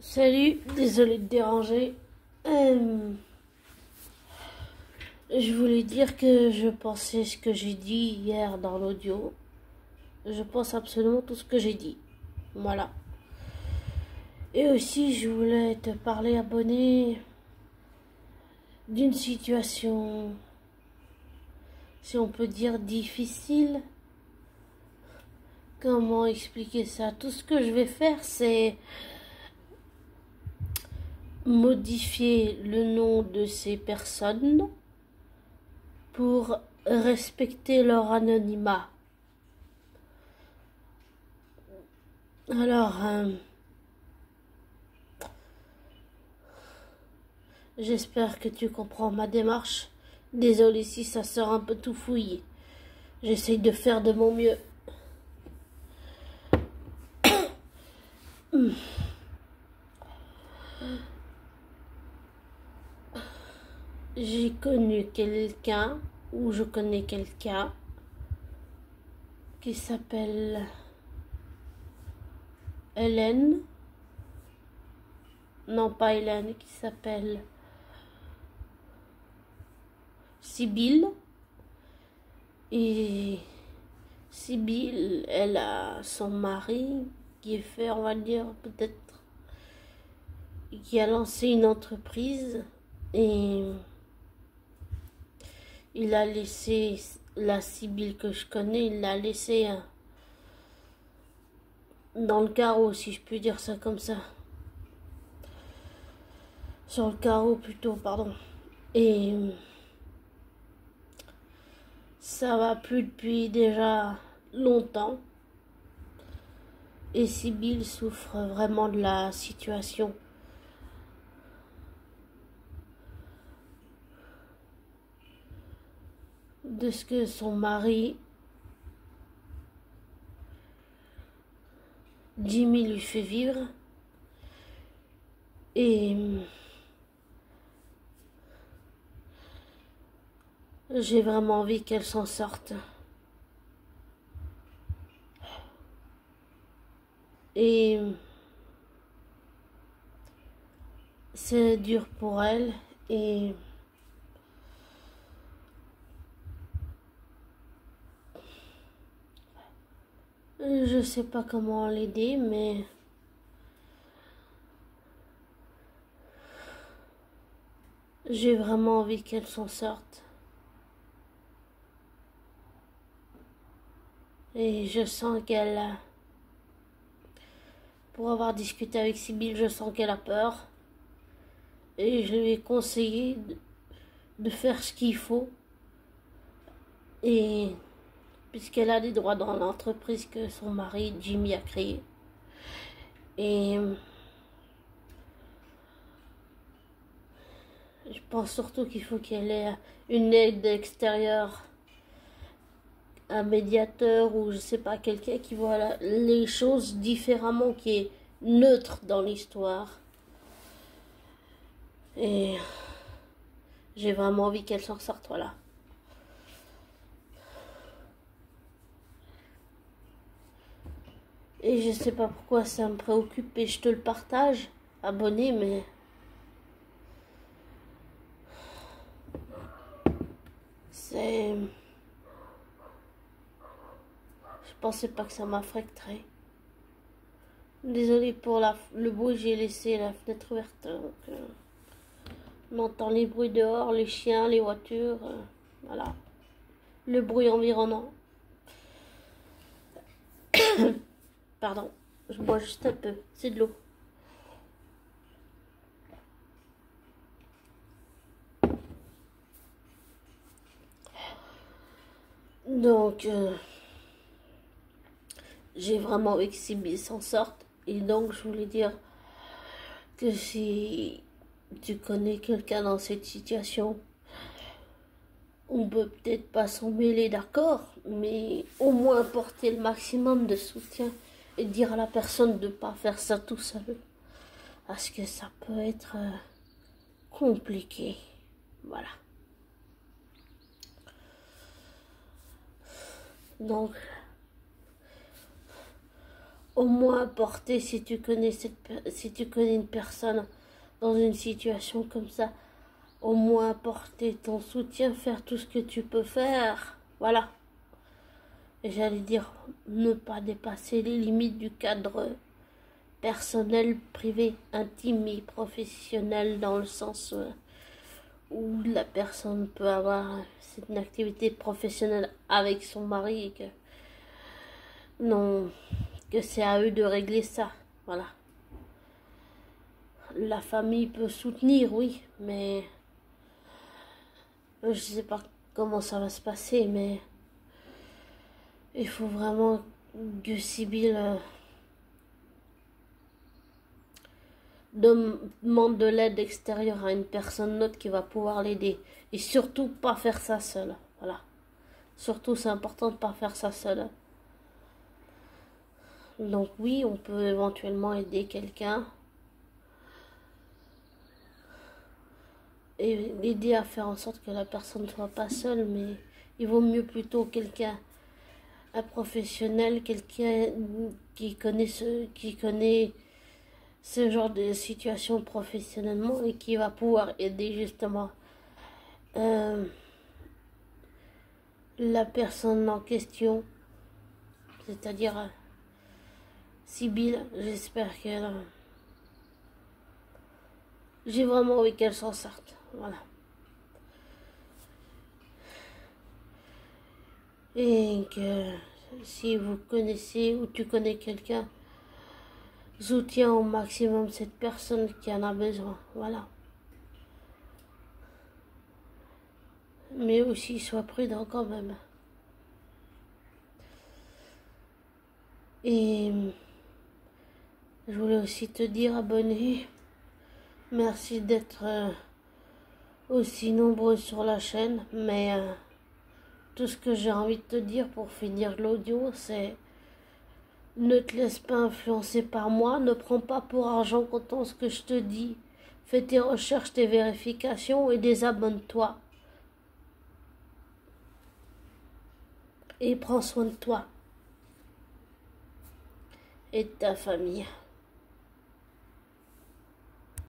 Salut, désolé de déranger. Je voulais dire que je pensais ce que j'ai dit hier dans l'audio. Je pense absolument tout ce que j'ai dit. Voilà. Et aussi, je voulais te parler, abonné, d'une situation, si on peut dire, difficile. Comment expliquer ça? Tout ce que je vais faire, c'est modifier le nom de ces personnes pour respecter leur anonymat. Alors, j'espère que tu comprends ma démarche. Désolé si ça sort un peu tout fouillé. J'essaye de faire de mon mieux. J'ai connu quelqu'un, ou je connais quelqu'un, qui s'appelle Hélène. Non, pas Hélène, qui s'appelle Sibylle. Et Sibylle, elle a son mari qui est fait, on va dire, peut-être, qui a lancé une entreprise et il a laissé la Sibylle que je connais, il l'a laissé dans le carreau, si je puis dire ça comme ça. Sur le carreau plutôt, pardon. Et ça va plus depuis déjà longtemps. Et Sibylle souffre vraiment de la situation. De ce que son mari, Jimmy, lui fait vivre. Et j'ai vraiment envie qu'elle s'en sorte. Et c'est dur pour elle. Et je sais pas comment l'aider, mais j'ai vraiment envie qu'elle s'en sorte. Et je sens qu'elle, pour avoir discuté avec Sibylle, je sens qu'elle a peur. Et je lui ai conseillé de faire ce qu'il faut. Et puisqu'elle a des droits dans l'entreprise que son mari, Jimmy, a créée. Et je pense surtout qu'il faut qu'elle ait une aide extérieure, un médiateur ou je sais pas, quelqu'un qui voit les choses différemment, qui est neutre dans l'histoire. Et j'ai vraiment envie qu'elle s'en sorte, voilà. Et je sais pas pourquoi ça me préoccupe et je te le partage, abonné, mais c'est... Je pensais pas que ça m'affecterait. Désolée pour le bruit, j'ai laissé la fenêtre ouverte. Donc, on entend les bruits dehors, les chiens, les voitures, voilà. Le bruit environnant. Pardon, je bois juste un peu, c'est de l'eau. Donc, j'ai vraiment envie que Sibylle s'en sorte. Et donc, je voulais dire que si tu connais quelqu'un dans cette situation, on peut peut-être pas s'en mêler, d'accord, mais au moins apporter le maximum de soutien et dire à la personne de ne pas faire ça tout seul. Parce que ça peut être compliqué. Voilà. Donc, au moins apporter, si tu connais une personne dans une situation comme ça, au moins apporter ton soutien, faire tout ce que tu peux faire. Voilà. Et j'allais dire, ne pas dépasser les limites du cadre personnel, privé, intime et professionnel, dans le sens où la personne peut avoir une activité professionnelle avec son mari et que non, que c'est à eux de régler ça. Voilà. La famille peut soutenir, oui, mais je sais pas comment ça va se passer, mais il faut vraiment que Sibylle demande de l'aide extérieure à une personne neutre qui va pouvoir l'aider. Et surtout pas faire ça seule. Voilà. Surtout c'est important de pas faire ça seule. Donc oui, on peut éventuellement aider quelqu'un. Et l'aider à faire en sorte que la personne ne soit pas seule, mais il vaut mieux plutôt un professionnel, quelqu'un qui connaît ce genre de situation professionnellement et qui va pouvoir aider justement la personne en question, c'est-à-dire Sibylle. J'espère qu'elle... j'ai vraiment envie qu'elle s'en sorte. Voilà. Et que si vous connaissez ou tu connais quelqu'un, soutiens au maximum cette personne qui en a besoin. Voilà. Mais aussi, sois prudent quand même. Et je voulais aussi te dire, bonne nuit. Merci d'être aussi nombreux sur la chaîne. Mais tout ce que j'ai envie de te dire pour finir l'audio, c'est ne te laisse pas influencer par moi. Ne prends pas pour argent comptant ce que je te dis. Fais tes recherches, tes vérifications et désabonne-toi. Et prends soin de toi et de ta famille.